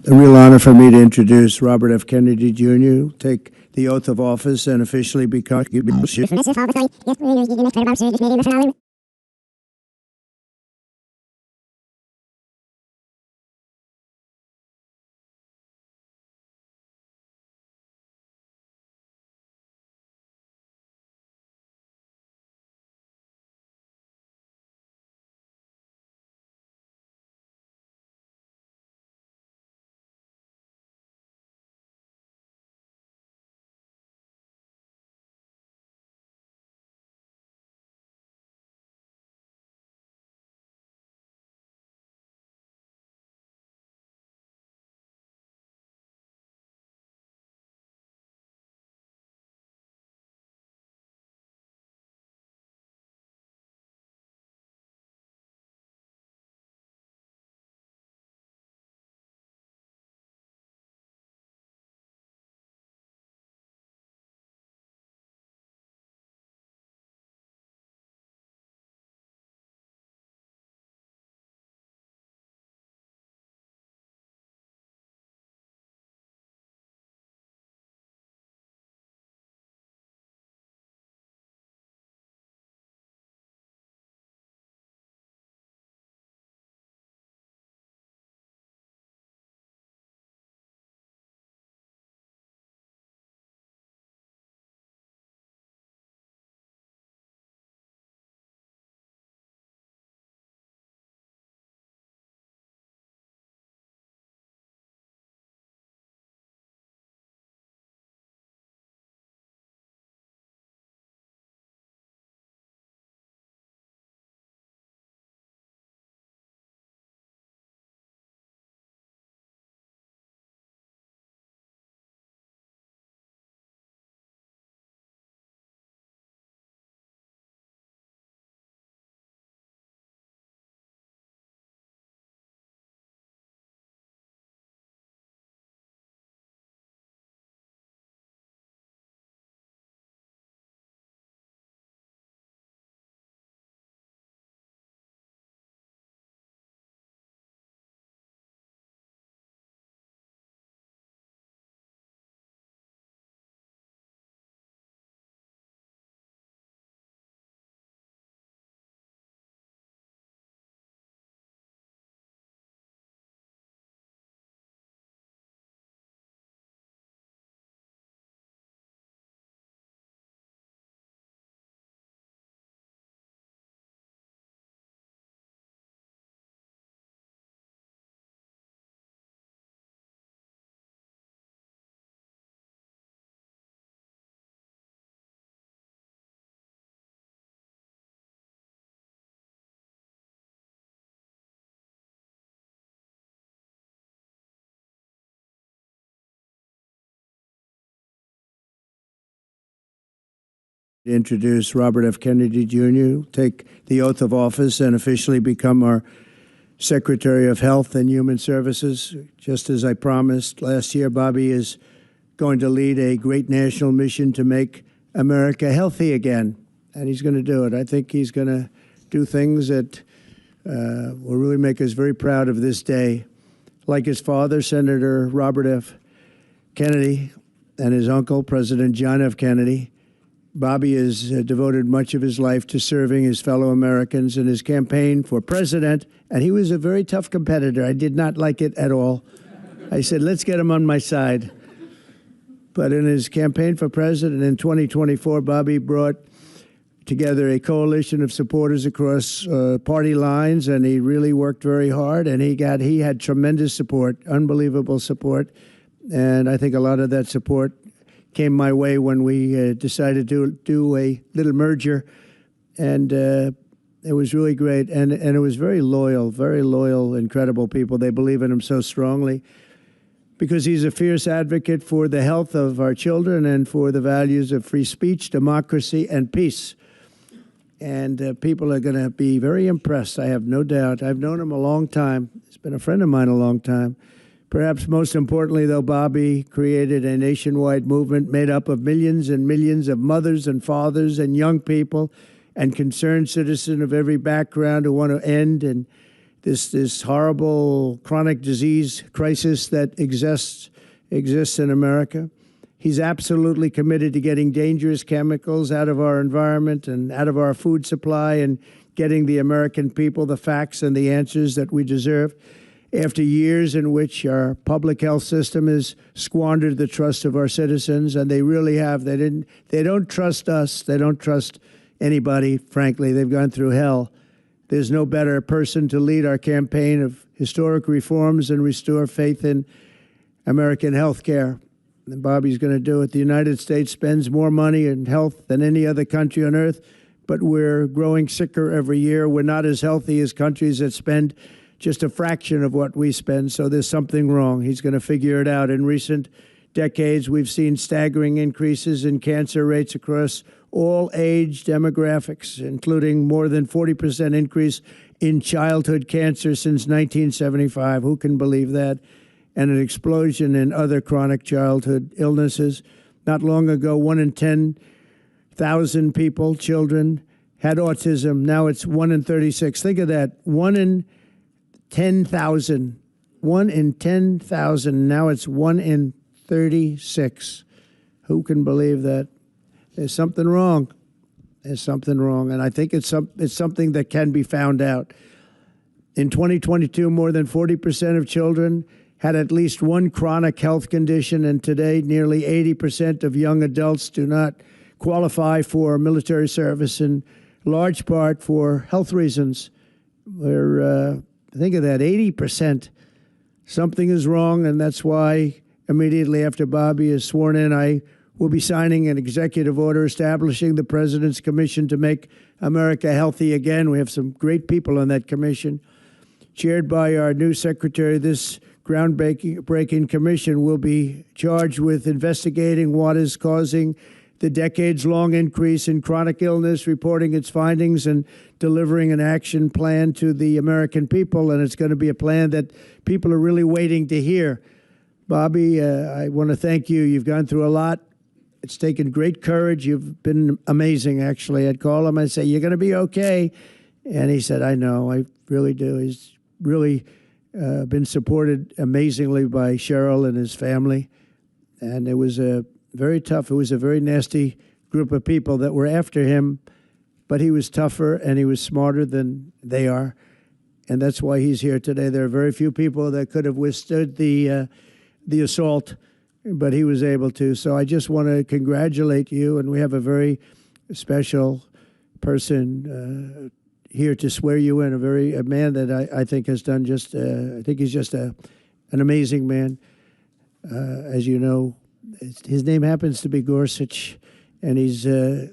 A real honor for me to introduce Robert F. Kennedy Jr., take the oath of office and officially become... Introduce Robert F. Kennedy Jr., take the oath of office and officially become our Secretary of Health and Human Services. Just as I promised last year, Bobby is going to lead a great national mission to make America healthy again, and he's going to do it. I think he's going to do things that will really make us very proud of this day. Like his father, Senator Robert F. Kennedy, and his uncle, President John F. Kennedy, Bobby has devoted much of his life to serving his fellow Americans in his campaign for president, and he was a very tough competitor. I did not like it at all. I said, let's get him on my side. But in his campaign for president in 2024, Bobby brought together a coalition of supporters across party lines, and he really worked very hard, and he had tremendous support, unbelievable support, and I think a lot of that support came my way when we decided to do a little merger, and it was really great. And it was very loyal, incredible people. They believe in him so strongly because he's a fierce advocate for the health of our children and for the values of free speech, democracy, and peace. And people are going to be very impressed, I have no doubt. I've known him a long time. He's been a friend of mine a long time. Perhaps most importantly, though, Bobby created a nationwide movement made up of millions and millions of mothers and fathers and young people and concerned citizens of every background who want to end and this horrible chronic disease crisis that exists in America. He's absolutely committed to getting dangerous chemicals out of our environment and out of our food supply and getting the American people the facts and the answers that we deserve. After years in which our public health system has squandered the trust of our citizens, and they really have. They don't trust us. They don't trust anybody, frankly. They've gone through hell. There's no better person to lead our campaign of historic reforms and restore faith in American health care. And Bobby's going to do it. The United States spends more money in health than any other country on earth, but we're growing sicker every year. We're not as healthy as countries that spend just a fraction of what we spend, so there's something wrong. He's going to figure it out. In recent decades, we've seen staggering increases in cancer rates across all age demographics, including more than 40% increase in childhood cancer since 1975. Who can believe that? And an explosion in other chronic childhood illnesses. Not long ago, 1 in 10,000 people, children, had autism. Now it's 1 in 36. Think of that. 1 in 10,000. 1 in 10,000. Now it's 1 in 36. Who can believe that? There's something wrong. There's something wrong. And I think it's something that can be found out. In 2022, more than 40% of children had at least one chronic health condition, and today nearly 80% of young adults do not qualify for military service, in large part for health reasons. Think of that, 80%. Something is wrong, and that's why immediately after Bobby is sworn in, I will be signing an executive order establishing the President's Commission to Make America Healthy Again. We have some great people on that commission. Chaired by our new secretary, this groundbreaking commission will be charged with investigating what is causing the decades-long increase in chronic illness, reporting its findings, and delivering an action plan to the American people. And it's going to be a plan that people are really waiting to hear. Bobby, I want to thank you. You've gone through a lot. It's taken great courage. You've been amazing, actually. I'd call him. I'd say, "You're going to be okay." And he said, "I know. I really do." He's really been supported amazingly by Cheryl and his family. And it was a very nasty group of people that were after him, but he was tougher and he was smarter than they are. And that's why he's here today. There are very few people that could have withstood the assault, but he was able to. So I just want to congratulate you, and we have a very special person here to swear you in, a man that I think has done I think he's just an amazing man. As you know, his name happens to be Gorsuch, and he's a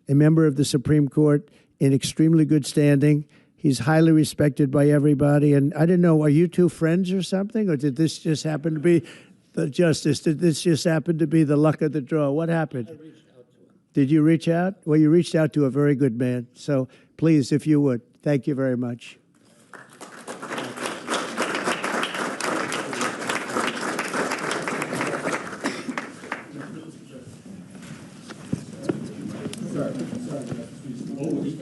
member of the Supreme Court in extremely good standing. He's highly respected by everybody. And I didn't know, are you two friends or something? Or did this just happen to be the justice? Did this just happen to be the luck of the draw? What happened? I reached out to him. Did you reach out? Well, you reached out to a very good man. So please, if you would, thank you very much.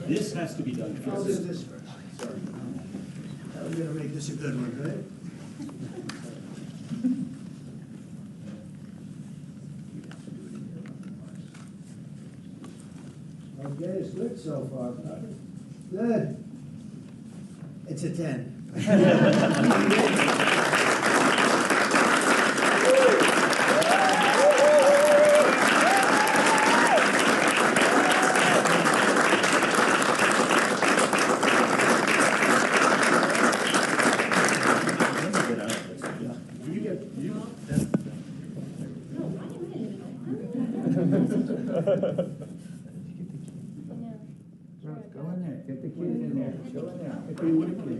This has to be done first. I'll do this first. Sorry. I'm going to make this a good one, right? Okay, it's good so far. Good. It's a 10. Go in there. Get the kid in there. Go in there. Get the weekly.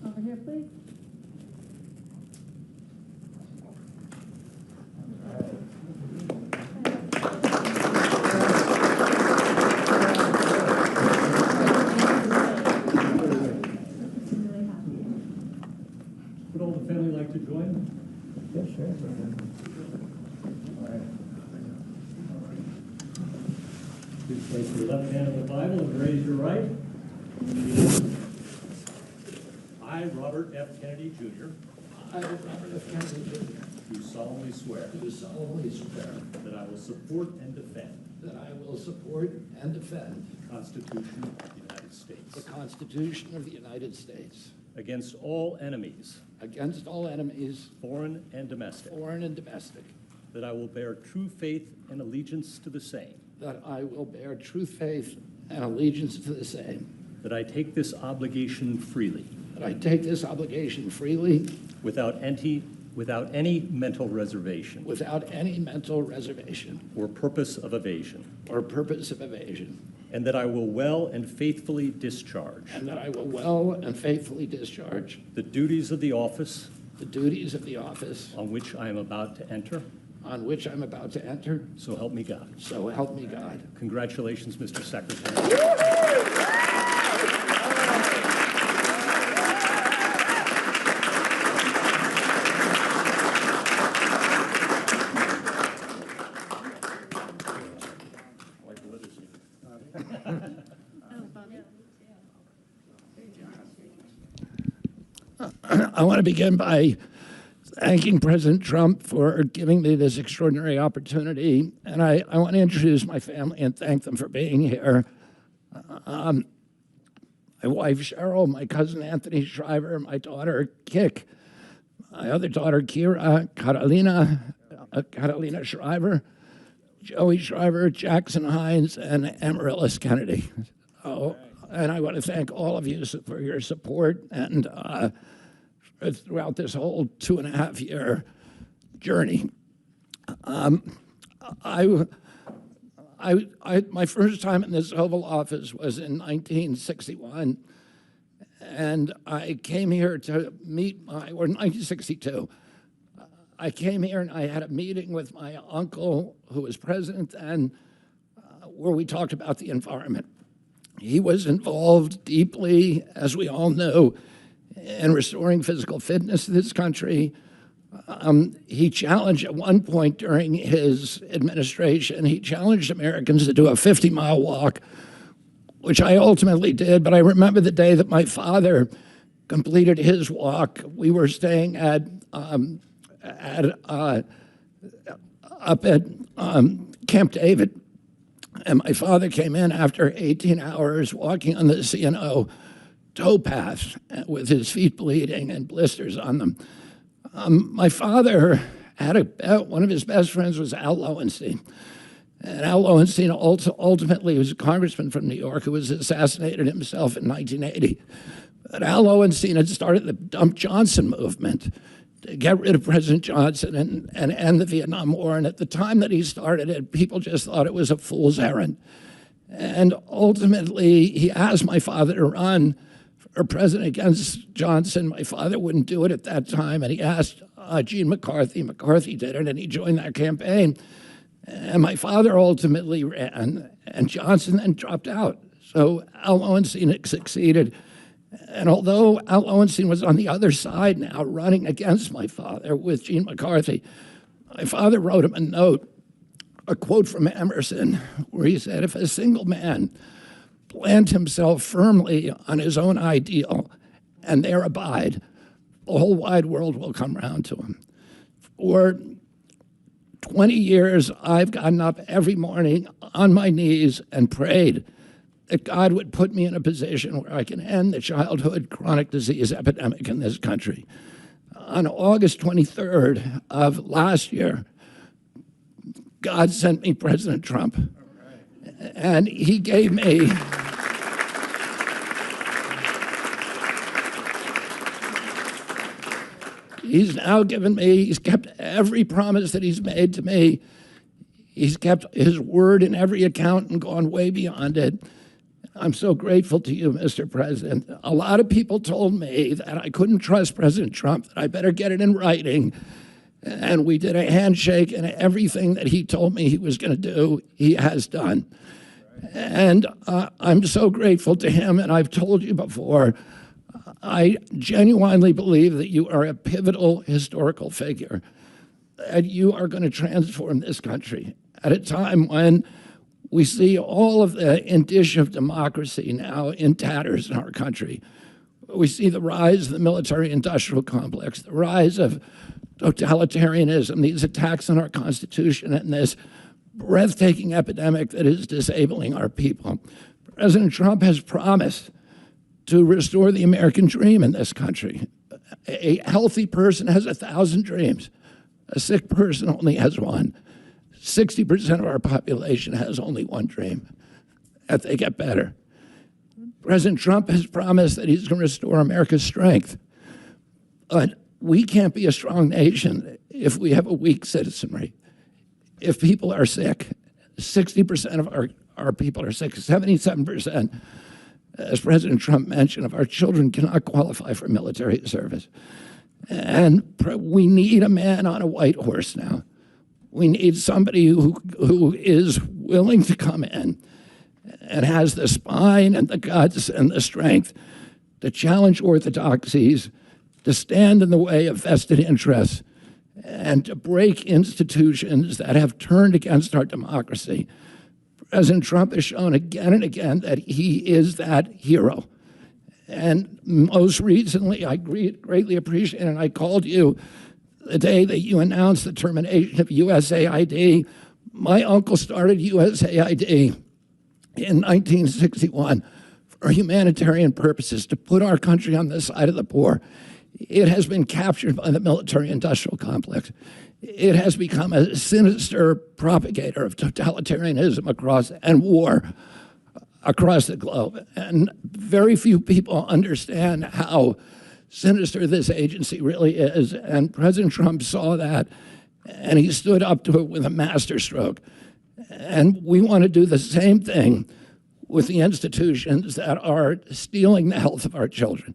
Over here, please. Would all the family like to join? Yes, sure. All right. Please place your left hand on the Bible and raise your right. I, Robert F. Kennedy, Jr., I, Robert F. Kennedy Jr., do solemnly swear do solemnly swear that I will support and defend that I will support and defend the Constitution of the United States the Constitution of the United States against all enemies, against all enemies, foreign and domestic, foreign and domestic, that I will bear true faith and allegiance to the same, that I will bear true faith and allegiance to the same, that I take this obligation freely, that I take this obligation freely without any mental reservation without any mental reservation or purpose of evasion, or purpose of evasion, and that I will well and faithfully discharge and that I will well and faithfully discharge the duties of the office the duties of the office on which I am about to enter. on which I'm about to enter. So help me God. So help me God. Congratulations, Mr. Secretary. I want to begin by thanking President Trump for giving me this extraordinary opportunity. And I want to introduce my family and thank them for being here. My wife, Cheryl, my cousin, Anthony Shriver, my daughter, Kik, my other daughter, Kira, Catalina Shriver, Joey Shriver, Jackson Hines, and Amaryllis Kennedy. And I want to thank all of you for your support and throughout this whole 2.5-year journey. My first time in this Oval Office was in 1961, and I came here to meet or 1962. I came here and I had a meeting with my uncle, who was president then, where we talked about the environment. He was involved deeply, as we all know, in restoring physical fitness to this country. He challenged at one point during his administration, he challenged Americans to do a 50-mile walk, which I ultimately did. But I remember the day that my father completed his walk. We were staying up at Camp David, and my father came in after 18 hours walking on the C&O towpath with his feet bleeding and blisters on them. My father had one of his best friends was Al Lowenstein. And Al Lowenstein ultimately was a congressman from New York who was assassinated himself in 1980. But Al Lowenstein had started the Dump Johnson movement to get rid of President Johnson and end the Vietnam War. And at the time that he started it, people just thought it was a fool's errand. And ultimately, he asked my father to run for president against Johnson. My father wouldn't do it at that time, and he asked Gene McCarthy. McCarthy did it, and he joined that campaign. And my father ultimately ran, and Johnson then dropped out. So Al Lowenstein succeeded. And although Al Lowenstein was on the other side now, running against my father with Gene McCarthy, my father wrote him a note, a quote from Emerson, where he said, "If a single man plant himself firmly on his own ideal and there abide, the whole wide world will come round to him." For 20 years, I've gotten up every morning on my knees and prayed that God would put me in a position where I can end the childhood chronic disease epidemic in this country. On August 23rd of last year, God sent me President Trump. And he gave me he's now given me, he's kept every promise that he's made to me. He's kept his word in every account and gone way beyond it. I'm so grateful to you, Mr. President. A lot of people told me that I couldn't trust President Trump, that I better get it in writing. And we did a handshake, and everything that he told me he was going to do, he has done. And I'm so grateful to him, and I've told you before, I genuinely believe that you are a pivotal historical figure, that you are going to transform this country at a time when We see all of the indicia of democracy now in tatters in our country. We see the rise of the military-industrial complex, the rise of totalitarianism, these attacks on our Constitution, and this breathtaking epidemic that is disabling our people. President Trump has promised to restore the American dream in this country. A healthy person has 1,000 dreams. A sick person only has one. 60% of our population has only one dream, that they get better. President Trump has promised that he's going to restore America's strength. But we can't be a strong nation if we have a weak citizenry. If people are sick, 60% of our people are sick, 77%, as President Trump mentioned, of our children cannot qualify for military service. And we need a man on a white horse now. We need somebody who is willing to come in and has the spine and the guts and the strength to challenge orthodoxies, to stand in the way of vested interests, and to break institutions that have turned against our democracy. President Trump has shown again and again that he is that hero. And most recently, I greatly appreciate it, and I called you the day that you announced the termination of USAID. My uncle started USAID in 1961 for humanitarian purposes, to put our country on the side of the poor. It has been captured by the military-industrial complex. It has become a sinister propagator of totalitarianism and war across the globe. And very few people understand how sinister this agency really is. And President Trump saw that, and he stood up to it with a masterstroke. And we want to do the same thing with the institutions that are stealing the health of our children.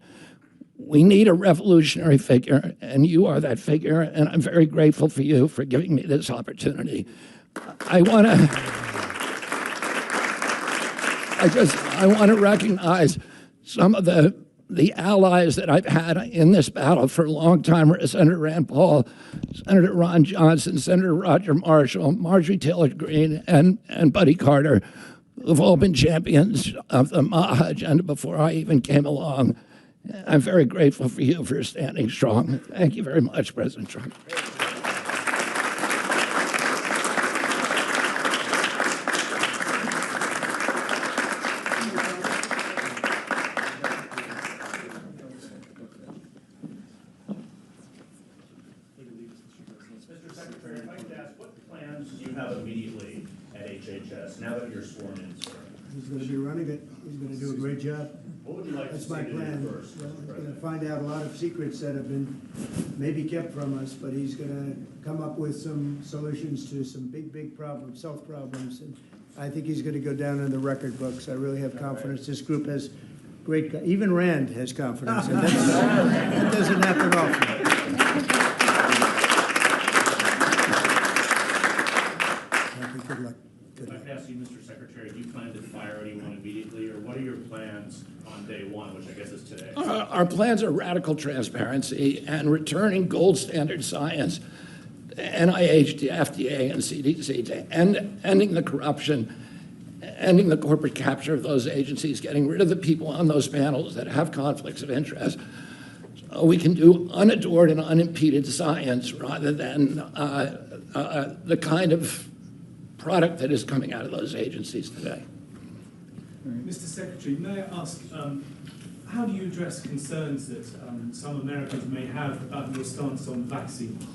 We need a revolutionary figure, and you are that figure, and I'm very grateful for you for giving me this opportunity. I want to recognize some of the allies that I've had in this battle for a long time: Senator Rand Paul, Senator Ron Johnson, Senator Roger Marshall, Marjorie Taylor Greene, and Buddy Carter, who've all been champions of the MAHA agenda before I even came along. I'm very grateful for you for standing strong. Thank you very much, President Trump. Mr. Secretary, if I could ask, what plans do you have immediately at HHS now that you're sworn in, sir? He's going to be running it. He's going to do a great job. What would you like That's to see my to do plan. first, Well, Mr. he's going to President? find out a lot of secrets that have been maybe kept from us, but he's going to come up with some solutions to some big problems, health problems. And I think he's going to go down in the record books. I really have confidence. This group has great, even Rand has confidence, and that doesn't happen often. Good luck. Good If I luck. could ask you, Mr. Secretary, do you plan to fire anyone immediately, or what are your plans on day one, which I guess is today? Our plans are radical transparency and returning gold standard science to NIH, to FDA, and CDC, to ending the corruption, ending the corporate capture of those agencies, getting rid of the people on those panels that have conflicts of interest. So we can do unadored and unimpeded science rather than the kind of product that is coming out of those agencies today. Mr. Secretary, may I ask, how do you address concerns that some Americans may have about your stance on vaccines?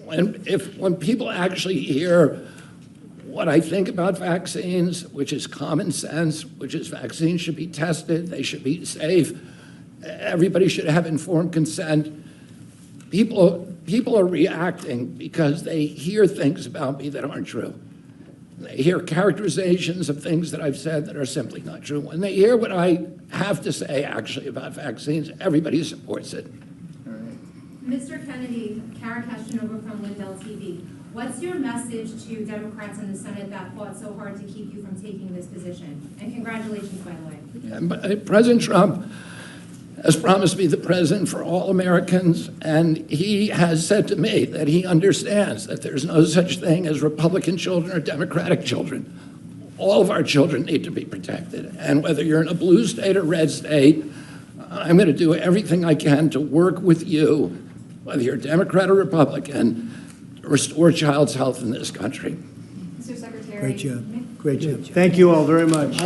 When people actually hear what I think about vaccines, which is common sense, which is vaccines should be tested, they should be safe, everybody should have informed consent, people are reacting because they hear things about me that aren't true. They hear characterizations of things that I've said that are simply not true. When they hear what I have to say actually about vaccines, everybody supports it. Mr. Kennedy, Kara Castronovo from Lindell TV. What's your message to Democrats in the Senate that fought so hard to keep you from taking this position? And congratulations, by the way. President Trump has promised to be the president for all Americans, and he has said to me that he understands that there's no such thing as Republican children or Democratic children. All of our children need to be protected, and whether you're in a blue state or red state, I'm going to do everything I can to work with you, whether you're Democrat or Republican, to restore child's health in this country. Mr. Secretary. Great job. Great job. Thank you all very much.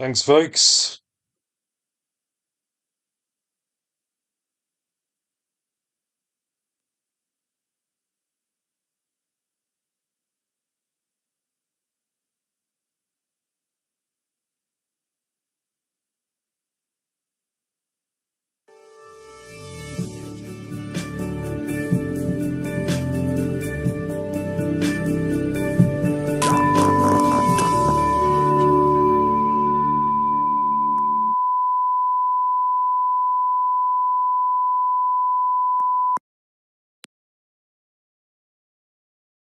Thanks, folks.